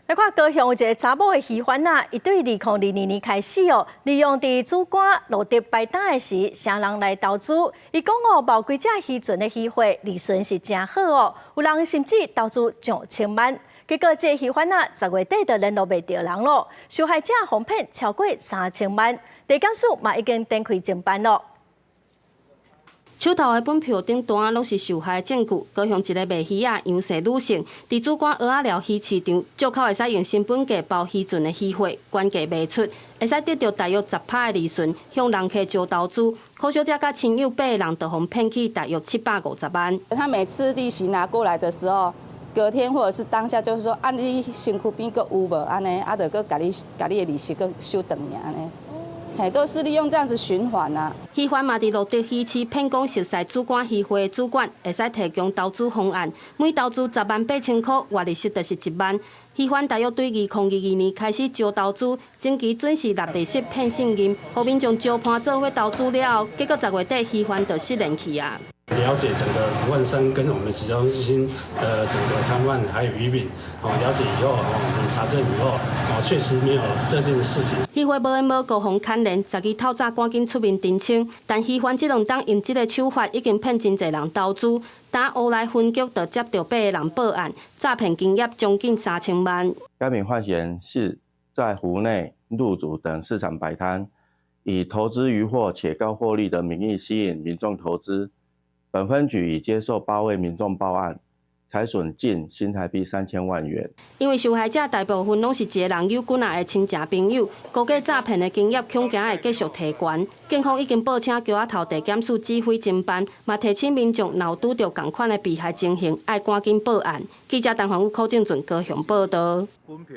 来看高雄有一个查某的嫌犯啊，伊对2022年开始哦，利用伫主管落地摆档的时，请人来投资。伊讲哦，某几只渔船的机会利润是真好哦，有人甚至投资上千万。结果这嫌犯啊，10月底就联络袂到人咯，受害者哄骗超过3000万，地检署嘛已经展开侦办咯。 手头的本票顶端拢是受害证据。高雄一个卖鱼仔杨氏女性，伫主管蚵仔寮鱼市场借口会使用成本价包鱼船的鱼货，原价卖出，会使得到大约10%的利润，向人客招投资。可小姐甲亲友8个人，就互骗去大约750万。他每次利息拿过来的时候，隔天或者是当下就是说，你身躯边个有无安尼，就搁甲你的利息搁收长尔安尼。 嘿，都是利用这样子循环啊。渔贩嘛，伫落地鱼市骗讲熟悉主管渔会的主管，会使提供投资方案，每投资108000块，月利息就是1万。渔贩大约对2022年开始招投资，前期准时纳利息骗信任，后面将招盘做伙投资了后，结果10月底渔贩就失联去啊。 了解整个5万3跟我们集中基金的整个摊贩还有渔民，了解以后，我们查证以后，确实没有这件事情。渔会无缘无故互牵连，10日透早赶紧出面澄清，但渔贩这2档用这个手法已经骗真侪人投资，打乌来分局就接到8个人报案，诈骗金额将近3000万。该名犯嫌是在湖内、路竹等市场摆摊，以投资渔获且高获利的名义吸引民众投资。 本分局已接受8位民众报案，财损近新台币3000万元。因为受害者大部分拢是一个人有几的亲戚朋友，估计诈骗的金额恐惊会继续提悬。警方已经报请桥仔头地检署指挥侦办，嘛提醒民众若拄到同款的被害情形，爱赶紧报案。记者陈焕武、柯正俊高雄报道。